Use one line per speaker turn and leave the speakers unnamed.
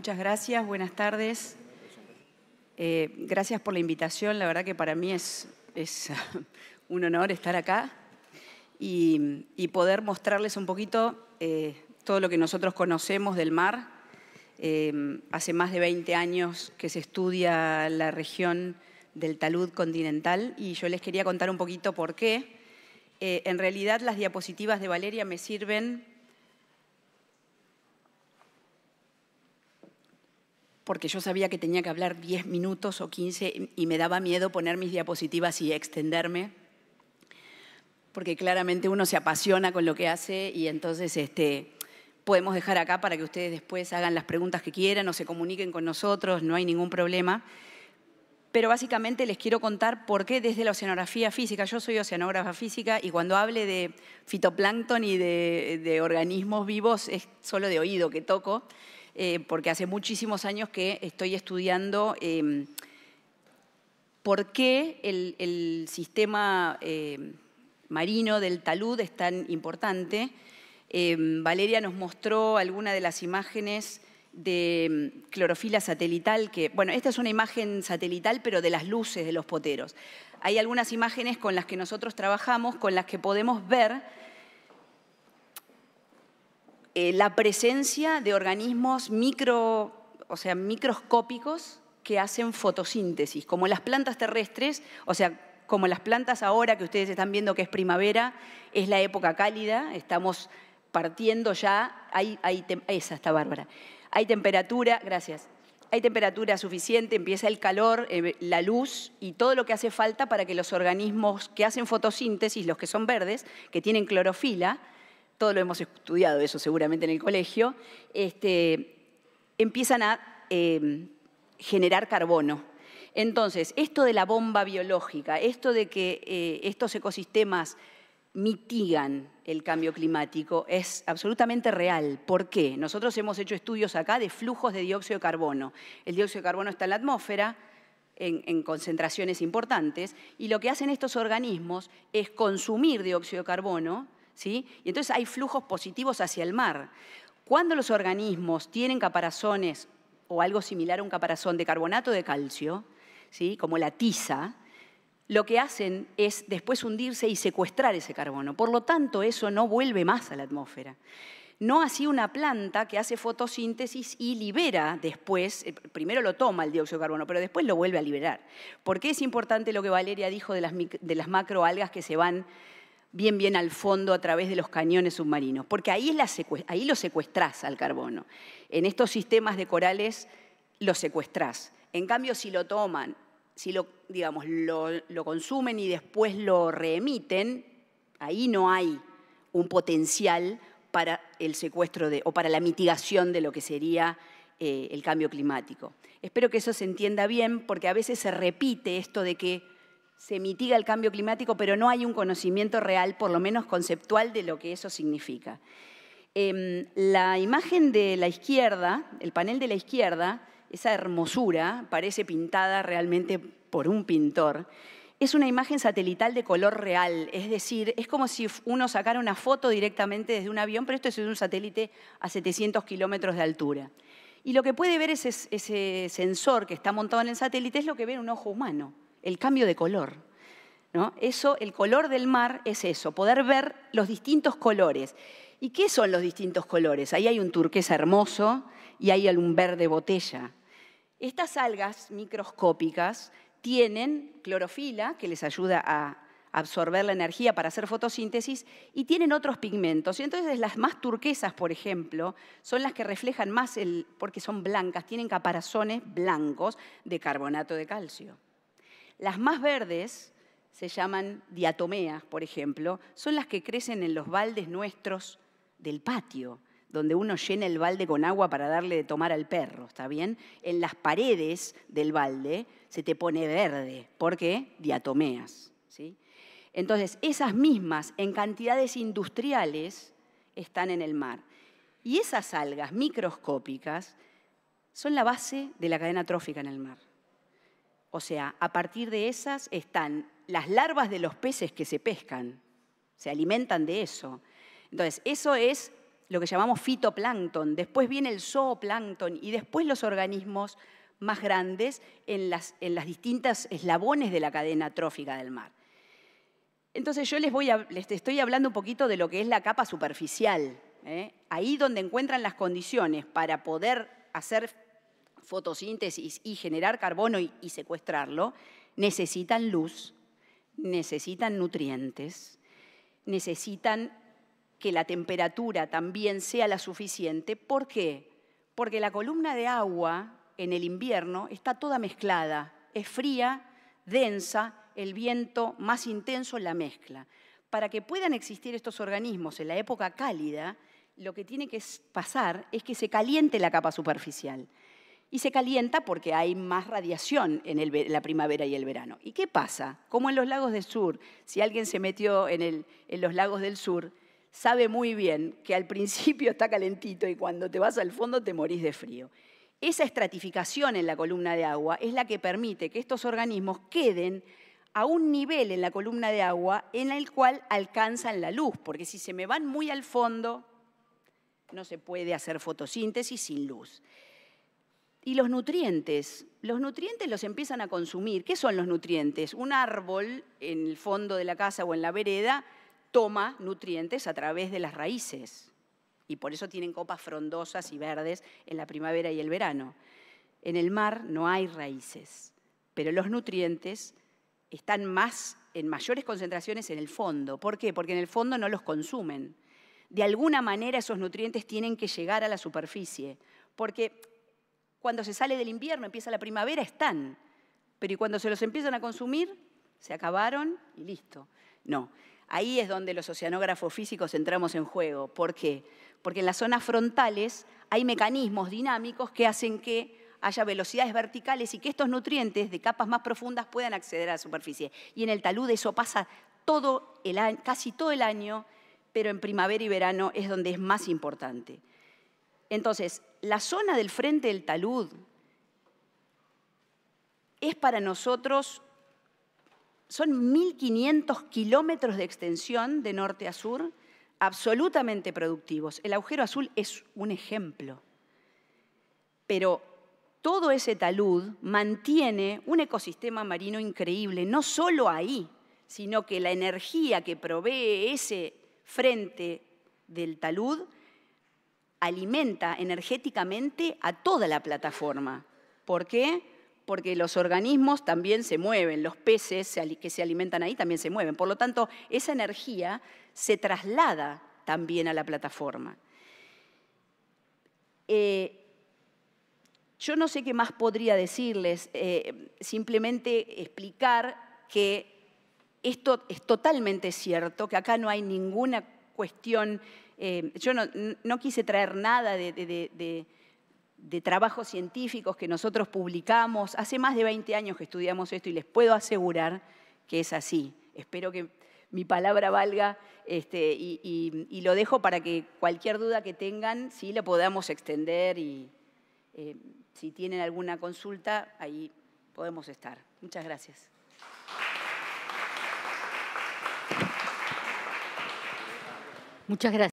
Muchas gracias, buenas tardes. Gracias por la invitación, la verdad que para mí es un honor estar acá y poder mostrarles un poquito todo lo que nosotros conocemos del mar. Hace más de 20 años que se estudia la región del talud continental y yo les quería contar un poquito por qué. En realidad las diapositivas de Valeria me sirven porque yo sabía que tenía que hablar 10 minutos o 15 y me daba miedo poner mis diapositivas y extenderme, porque claramente uno se apasiona con lo que hace y entonces podemos dejar acá para que ustedes después hagan las preguntas que quieran o se comuniquen con nosotros, no hay ningún problema. Pero básicamente les quiero contar por qué desde la oceanografía física, yo soy oceanógrafa física y cuando hable de fitoplancton y de organismos vivos es solo de oído que toco, porque hace muchísimos años que estoy estudiando por qué el sistema marino del talud es tan importante. Valeria nos mostró algunas de las imágenes de clorofila satelital, que, bueno, esta es una imagen satelital, pero de las luces de los poteros. Hay algunas imágenes con las que nosotros trabajamos, con las que podemos ver la presencia de organismos microscópicos que hacen fotosíntesis, como las plantas terrestres, o sea, como las plantas ahora que ustedes están viendo que es primavera, es la época cálida, estamos partiendo ya, esa está bárbara. Hay temperatura, gracias, hay temperatura suficiente, empieza el calor, la luz y todo lo que hace falta para que los organismos que hacen fotosíntesis, los que son verdes, que tienen clorofila, todo lo hemos estudiado eso seguramente en el colegio, empiezan a generar carbono. Entonces, esto de la bomba biológica, esto de que estos ecosistemas mitigan el cambio climático es absolutamente real. ¿Por qué? Nosotros hemos hecho estudios acá de flujos de dióxido de carbono. El dióxido de carbono está en la atmósfera en concentraciones importantes y lo que hacen estos organismos es consumir dióxido de carbono, ¿sí? Y entonces hay flujos positivos hacia el mar. Cuando los organismos tienen caparazones o algo similar a un caparazón de carbonato de calcio, ¿sí? Como la tiza, lo que hacen es después hundirse y secuestrar ese carbono. Por lo tanto, eso no vuelve más a la atmósfera. No así una planta que hace fotosíntesis y libera después, primero lo toma el dióxido de carbono, pero después lo vuelve a liberar. ¿Por qué es importante lo que Valeria dijo de las macroalgas que se van bien al fondo a través de los cañones submarinos? Porque ahí lo secuestrás al carbono. En estos sistemas de corales lo secuestrás. En cambio, si lo toman, si lo consumen y después lo reemiten, ahí no hay un potencial para el secuestro o para la mitigación de lo que sería el cambio climático. Espero que eso se entienda bien, porque a veces se repite esto de que se mitiga el cambio climático, pero no hay un conocimiento real, por lo menos conceptual, de lo que eso significa. La imagen de la izquierda, el panel de la izquierda, esa hermosura, parece pintada realmente por un pintor, es una imagen satelital de color real, es decir, es como si uno sacara una foto directamente desde un avión, pero esto es de un satélite a 700 kilómetros de altura. Y lo que puede ver ese sensor que está montado en el satélite es lo que ve un ojo humano, el cambio de color, ¿no? Eso, el color del mar es eso, poder ver los distintos colores. ¿Y qué son los distintos colores? Ahí hay un turquesa hermoso y hay un verde botella. Estas algas microscópicas tienen clorofila, que les ayuda a absorber la energía para hacer fotosíntesis, y tienen otros pigmentos. Y entonces las más turquesas, por ejemplo, son las que reflejan más, porque son blancas, tienen caparazones blancos de carbonato de calcio. Las más verdes se llaman diatomeas, por ejemplo, son las que crecen en los baldes nuestros del patio, donde uno llena el balde con agua para darle de tomar al perro, ¿está bien? En las paredes del balde se te pone verde. ¿Por qué? Diatomeas, ¿sí? Entonces, esas mismas en cantidades industriales están en el mar. Y esas algas microscópicas son la base de la cadena trófica en el mar. O sea, a partir de esas están las larvas de los peces que se pescan, se alimentan de eso. Entonces, eso es lo que llamamos fitoplancton, después viene el zooplancton y después los organismos más grandes en las distintas eslabones de la cadena trófica del mar. Entonces yo les estoy hablando un poquito de lo que es la capa superficial, ¿eh? Ahí donde encuentran las condiciones para poder hacer fotosíntesis y generar carbono y secuestrarlo, necesitan luz, necesitan nutrientes, necesitan que la temperatura también sea la suficiente. ¿Por qué? Porque la columna de agua en el invierno está toda mezclada, es fría, densa, el viento más intenso la mezcla. Para que puedan existir estos organismos en la época cálida, lo que tiene que pasar es que se caliente la capa superficial. Y se calienta porque hay más radiación en la primavera y el verano. ¿Y qué pasa? Como en los lagos del sur, si alguien se metió en los lagos del sur, sabe muy bien que al principio está calentito y cuando te vas al fondo te morís de frío. Esa estratificación en la columna de agua es la que permite que estos organismos queden a un nivel en la columna de agua en el cual alcanzan la luz, porque si se me van muy al fondo, no se puede hacer fotosíntesis sin luz. Y los nutrientes los empiezan a consumir. ¿Qué son los nutrientes? Un árbol en el fondo de la casa o en la vereda toma nutrientes a través de las raíces. Y por eso tienen copas frondosas y verdes en la primavera y el verano. En el mar no hay raíces, pero los nutrientes están en mayores concentraciones en el fondo. ¿Por qué? Porque en el fondo no los consumen. De alguna manera esos nutrientes tienen que llegar a la superficie, porque cuando se sale del invierno, empieza la primavera, están. Pero y cuando se los empiezan a consumir, se acabaron y listo. No, ahí es donde los oceanógrafos físicos entramos en juego. ¿Por qué? Porque en las zonas frontales hay mecanismos dinámicos que hacen que haya velocidades verticales y que estos nutrientes de capas más profundas puedan acceder a la superficie. Y en el talud eso pasa casi todo el año, pero en primavera y verano es donde es más importante. Entonces, la zona del frente del talud es para nosotros, son 1.500 kilómetros de extensión de norte a sur, absolutamente productivos. El agujero azul es un ejemplo, pero todo ese talud mantiene un ecosistema marino increíble, no solo ahí, sino que la energía que provee ese frente del talud alimenta energéticamente a toda la plataforma. ¿Por qué? Porque los organismos también se mueven, los peces que se alimentan ahí también se mueven. Por lo tanto, esa energía se traslada también a la plataforma. Yo no sé qué más podría decirles, simplemente explicar que esto es totalmente cierto, que acá no hay ninguna cuestión. Yo no quise traer nada de trabajos científicos que nosotros publicamos. Hace más de 20 años que estudiamos esto y les puedo asegurar que es así. Espero que mi palabra valga y lo dejo para que cualquier duda que tengan, sí, la podamos extender y si tienen alguna consulta, ahí podemos estar. Muchas gracias.
Muchas gracias.